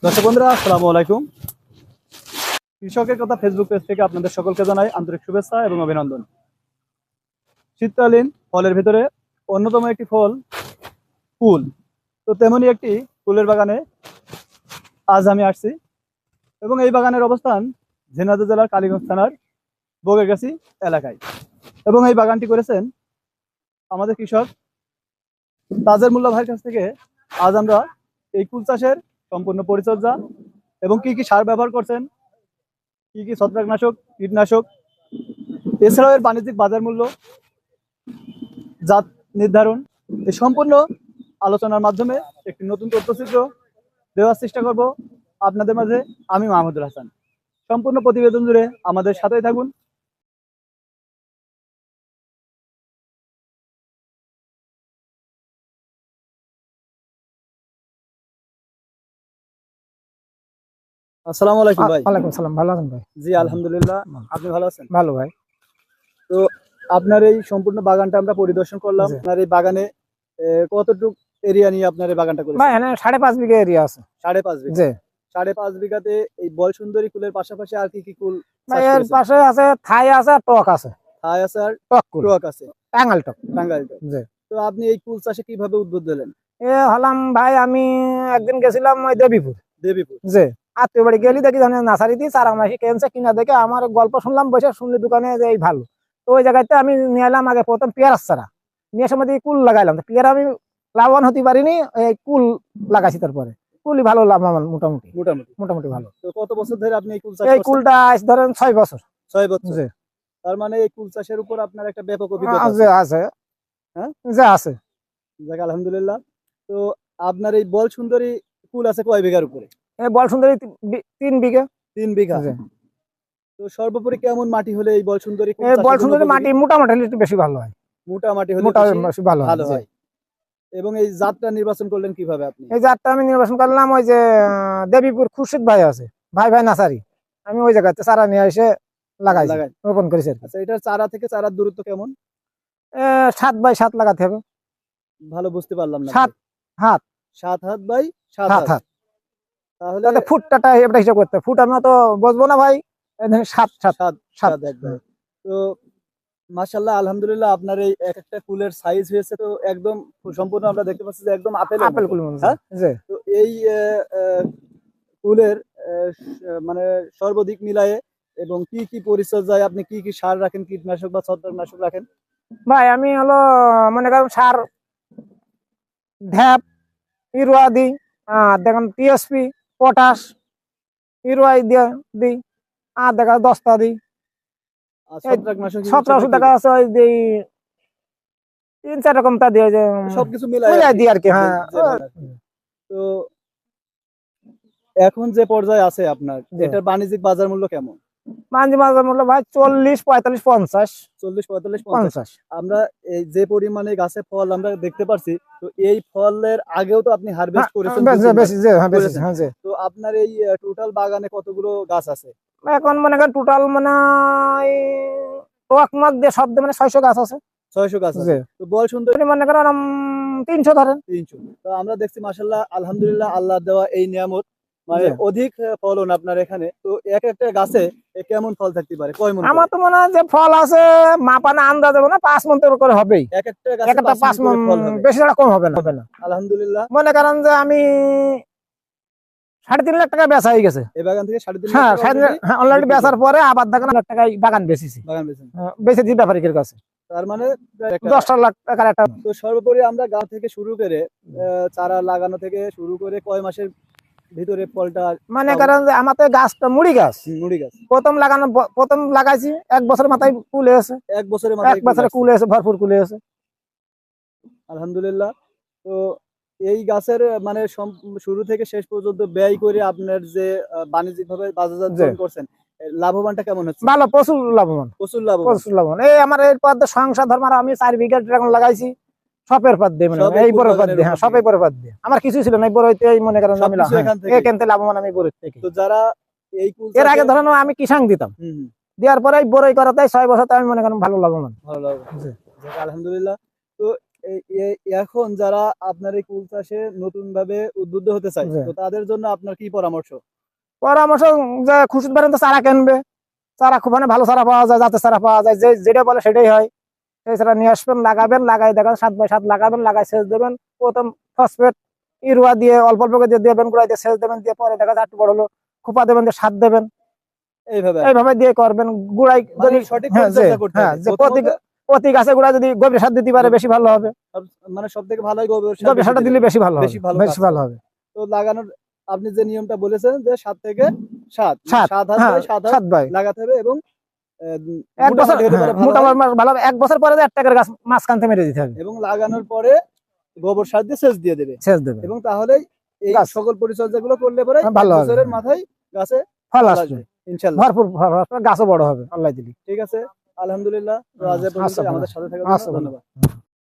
দর্শক বন্ধুরা, আসসালামু আলাইকুম। কৃষকের কথা ফেসবুক পেজ থেকে আপনাদের সকলকে জানাই আন্তরিক শুভেচ্ছা এবং অভিনন্দন। শীতকালীন ফলের ভিতরে অন্যতম একটি ফল কুল। তো তেমনি একটি কুলের বাগানে আজ আমি আসছি এবং এই বাগানের অবস্থান ঝিনাইদহ জেলার কালীগঞ্জ থানার বগেরগাছি এলাকায়। এবং এই বাগানটি করেছেন আমাদের কৃষক তাজের মোল্লা ভাইয়ের কাছ থেকে। আজ আমরা এই কুল চাষের সম্পূর্ণ পরিচর্যা এবং কি কি সার ব্যবহার করছেন, কি কি ছত্রাকনাশক, কীটনাশক, এছাড়াও এর বাণিজ্যিক বাজার মূল্য, জাত নির্ধারণ, এই সম্পূর্ণ আলোচনার মাধ্যমে একটি নতুন তথ্যচিত্র দেওয়ার চেষ্টা করব আপনাদের মাঝে। আমি মাহমুদুল হাসান। সম্পূর্ণ প্রতিবেদন জুড়ে আমাদের সাথেই থাকুন। আসসালামু আলাইকুম ভাই। ওয়ালাইকুম আসসালাম। ভালো আছেন ভাই? জি আলহামদুলিল্লাহ, আপনি ভালো আছেন? ভালো ভাই। তো আপনার এই সম্পূর্ণ বাগানটা আমরা পরিদর্শন করলাম। জি। আপনার এই বাগানে কতটুকু এরিয়া নিয়ে আপনার এই বাগানটা ভাই করেছেন? এখানে 5.5 বিঘা এরিয়া আছে। 5.5 বিঘা। জি 5.5 বিঘাতে এই বল সুন্দরী কুলের পাশাপাশি আর কি কি কুল ভাই, চাষ এর করেছেন? পাশে আছে থাই আছে আর টক আছে। থাই আছে আর টক কুল, টক আছে, টাঙ্গাইল টক। টাঙ্গাইল টক। জি তো আপনি এই কুল চাষে কিভাবে উদ্যোগ দিলেন? হলাম ভাই, আমি একদিন গেছিলাম ওই দেবীপুর। দেবীপুর। জি আত্মীয় বাড়ি গেলি, দেখি জানে নার্সারি দিয়ে চারা মাসি কেনছে কিনা, দেখে আমার গল্প শুনলাম, বসে শুনলি দোকানে যে এই ভালো। তো ওই জায়গাতে আমি নিয়ে এলাম আগে প্রথম পেয়ারার চারা, নিয়ে সময় দিয়ে কুল লাগাইলাম। তো পেয়ারা আমি লাভবান হতে পারিনি, এই কুল লাগাইছি। তারপরে কুলই ভালো লাভবান, মোটামুটি মোটামুটি। মোটামুটি ভালো। তো কত বছর ধরে আপনি এই কুল চাষ এই করছেন? কুলটা আজ ধরেন 6 বছর। 6 বছর। জি তার মানে এই কুল চাষের উপর আপনার একটা ব্যাপক অভিজ্ঞতা আছে আছে। আছে হ্যাঁ, যে আছে। যাক আলহামদুলিল্লাহ। তো আপনার এই বল সুন্দরী কুল আছে কয় বিঘার উপরে? এই বল সুন্দরী 3 বিঘা। 3 বিঘা। জি তো সর্বোপরি কেমন মাটি হলে এই বল সুন্দরী কুল এই বল চাষের জন্য সুন্দরী উপযোগী? মাটি মোটামুটি হলে একটু বেশি ভালো হয়। মোটা মাটি হলে মোটা বেশি বেশি ভালো হয়। ভালো জি। হয়। এবং এই জাতটা নির্বাচন করলেন কিভাবে আপনি? এই জাতটা আমি নির্বাচন করলাম ওই যে দেবীপুর খুরশিদ ভাই আছে, ভাই ভাই নার্সারি। আমি ওই জায়গাতে চারা নিয়ে এসে লাগাইছি, লাগাই। রোপণ করেছি আর কি। আচ্ছা, এটার চারা থেকে চারার দূরত্ব কেমন? 7x7 লাগাতে হবে। ভালো বুঝতে পারলাম না। 7 হাত। 7 হাত বাই 7 7 হাত। হাত। তাহলে তাহলে ফুটটা এটা হিসাব করতে, ফুট আমি তো বুঝবো না ভাই। 7 7 7 7। 7 একদম। তো মাশাআল্লাহ আলহামদুলিল্লাহ, আপনার এই এক একটা কুলের সাইজ হয়েছে তো একদম সম্পূর্ণ আমরা দেখতে পাচ্ছি যে একদম আপেলের আপেল মতো। কুল মনে হ্যাঁ? জি। তো এই কুলের মানে সর্বাধিক মিলায়ে এবং কি কি পরিচর্যায় আপনি কি কি সার রাখেন, কীটনাশক বা ছত্রাকনাশক রাখেন? ভাই আমি হলো মনে করেন সার ঢ্যাপ ইউরিয়া দিই, আর দেখেন টিএসপি পটাশ ইউরিয়া দিয়ে দিই, আর দেখা 10টা দিই। আর এই ছত্রাকনাশক হিসেবে 1700 কি টাকা আছে, ওই দিই 3-4 রকম তা দিয়ে যে সবকিছু মিলাই মিলাই দিই আর কি। যে হ্যাঁ যেভাবে আর কি। তো এখন যে পর্যায়ে আছে আপনার, জি। এটার বাণিজ্যিক বাজার মূল্য কেমন? মাঝে মাঝে মূল্য ভাই 40, 45, 50। 40, 45, 50। 50 আমরা এই যে পরিমাণে গাছে ফল আমরা দেখতে পারছি, তো এই ফলের আগেও তো আপনি হারভেস্ট করেছেন, বেশি বেশি জি, হ্যাঁ বেশি করেছেন। হ্যাঁ জি। তো আপনার এই টোটাল বাগানে কতগুলো গাছ আছে? এখন মনে করেন টোটাল মানে টক মগ দিয়ে সব দিয়ে মানে 600 গাছ আছে। 600 গাছ জি আছে। তো বল সুন্দর মনে করেন 300 ধরেন। 300। তো আমরা দেখছি মাশাআল্লাহ আলহামদুলিল্লাহ, আল্লাহর দেওয়া এই নিয়ামত মানে জি। অধিক ফলন আপনার এখানে। তো এক একটা গাছে কেমন ফল থাকতে পারে, কয় মন আমার করে? তো মনে হয় যে ফল আছে মাপানা আন্দাজ হবে না, 5 মণ করে হবেই। এক একটা গাছে একটা 5 5 মন মণ, করে ফল হবে। বেশি ছাড়া কম হবে না, হবে না। আলহামদুলিল্লাহ। মনে করেন যে আমি 3.5 লাখ টাকা বেচা হয়ে গেছে। এই বাগান থেকে 3.5 লাখ হ্যাঁ টাকা already অলরেডি বিক্রি বেচার করেন। পরে আবার দেখেন লাখ টাকায় বাগান বেচেছি। বাগান বেচেন। বেচে দিই ব্যাপারীর কাছে। তার মানে প্রায় একটা 10 লাখ টাকার একটা। তো সর্বোপরি আমরা গাছ থেকে শুরু করে চারা লাগানো থেকে শুরু করে কয় মাসের ভিতরে ফলটা মনে পাবো? করেন যে আমার তো গাছটা মুড়ি গাছ, মুড়ি গাছ। প্রথম লাগাইছি 1 বছরের মাথায় কুল এসে, 1 বছরের 1 মাথায় কুল বছরে আসছে। কুল এসে, ভরপুর কুল এসে। আলহামদুলিল্লাহ। তো এই গাছের মানে শুরু থেকে শেষ পর্যন্ত ব্যয় করে আপনার যে বাণিজ্যিকভাবে বাজারজাতকরণ করছেন, লাভবানটা কেমন হচ্ছে? ভালো, প্রচুর লাভবান, প্রচুর লাভবান। প্রচুর লাভবান। এই আমার এরপর সংসার ধর্ম, আমি 4 বিঘা ড্রাগন লাগাইছি সপের পাত দিয়ে, মানে সব এই কুল বড় পাত বাগানের দিয়ে। হ্যাঁ উপর সবাই থেকে। বড় পাত দিয়ে, আমার কিছুই ছিল না। এই বড়ইতে এই মনে করেন আমি সবকিছু এখান থেকে। এখান থেকে লাভবান আমি বড়ই থেকে। তো যারা এই কুল এর আগে চাষে ধরেন আমি কিষাং দিতাম, হুম, দেওয়ার পরে এই বড়ই করাতে 6 বছর আমি মনে করেন ভালো লাভবান। ভালো লাভবান। জি। যাক আলহামদুলিল্লাহ। তো এখন যারা আপনার এই কুল চাষে নতুন ভাবে উদ্বুদ্ধ হতে চায়, জি। তো তাদের জন্য আপনার কি পরামর্শ? পরামর্শ যে খুশি পারেন তো চারা কিনবে, চারা খুব ভালো চারা পাওয়া যায়, জাতের চারা পাওয়া যায়, যেটা বলে সেটাই হয়। এই চারা নিয়ে আসবেন, লাগাবেন, লাগাই দেখেন 7x7 লাগাবেন, লাগাই সেচ দেবেন। প্রথম ফসফেট ইউরিয়া দিয়ে অল্প অল্প করে দিয়ে দেবেন, গুঁড়াই দিয়ে সেচ দেবেন, দিয়ে পরে দেখা যায় একটু বড় হলো খোপা দেবেন, দিয়ে সার দেবেন, এইভাবে এইভাবে দিয়ে করবেন। গুঁড়াই মানে যদি সঠিক হ্যাঁ পরিচর্যা করতে হবে। যে প্রথমত প্রতি গাছে গুঁড়া যদি গভীর সার দিতে পারে বেশি ভালো হবে। মানে সব থেকে ভালো হয় গোবর সার গভীর বেশি সারটা দিলে। দিলে বেশি ভালো হবে, বেশি ভালো বেশি কাজ ভালো করে। হবে। তো লাগানোর আপনি যে নিয়মটা বলেছেন যে 7 থেকে 7 সাত 7 হাত হ্যাঁ বাই 7 হাত 7 বাই লাগাতে হবে এবং এক বছর মোটামুটি হতে পারে ভালো হয়। মোটামুটি ভালো হবে। 1 বছর পরে 1 টাকার গাছ মাঝখান থেকে মেরে দিতে হবে, এবং লাগানোর পরে গোবর সার দিয়ে সেচ দিয়ে দেবে সেচ দেবে, এবং তাহলেই এই গাছ সকল পরিচর্যা গুলো করলে পরে ভালো 1 হবে। বছরের মাথায় গাছে ফল ফল আসবে, আসবে ইনশাআল্লাহ। ভরপুর ফল আসবে, গাছও বড় হবে আল্লাহ দিলি। ঠিক আছে, আলহামদুলিল্লাহ। তো আজ এ আচ্ছা পর্যন্ত ভালো, আমাদের সাথে থাকার জন্য আচ্ছা ভালো। ধন্যবাদ।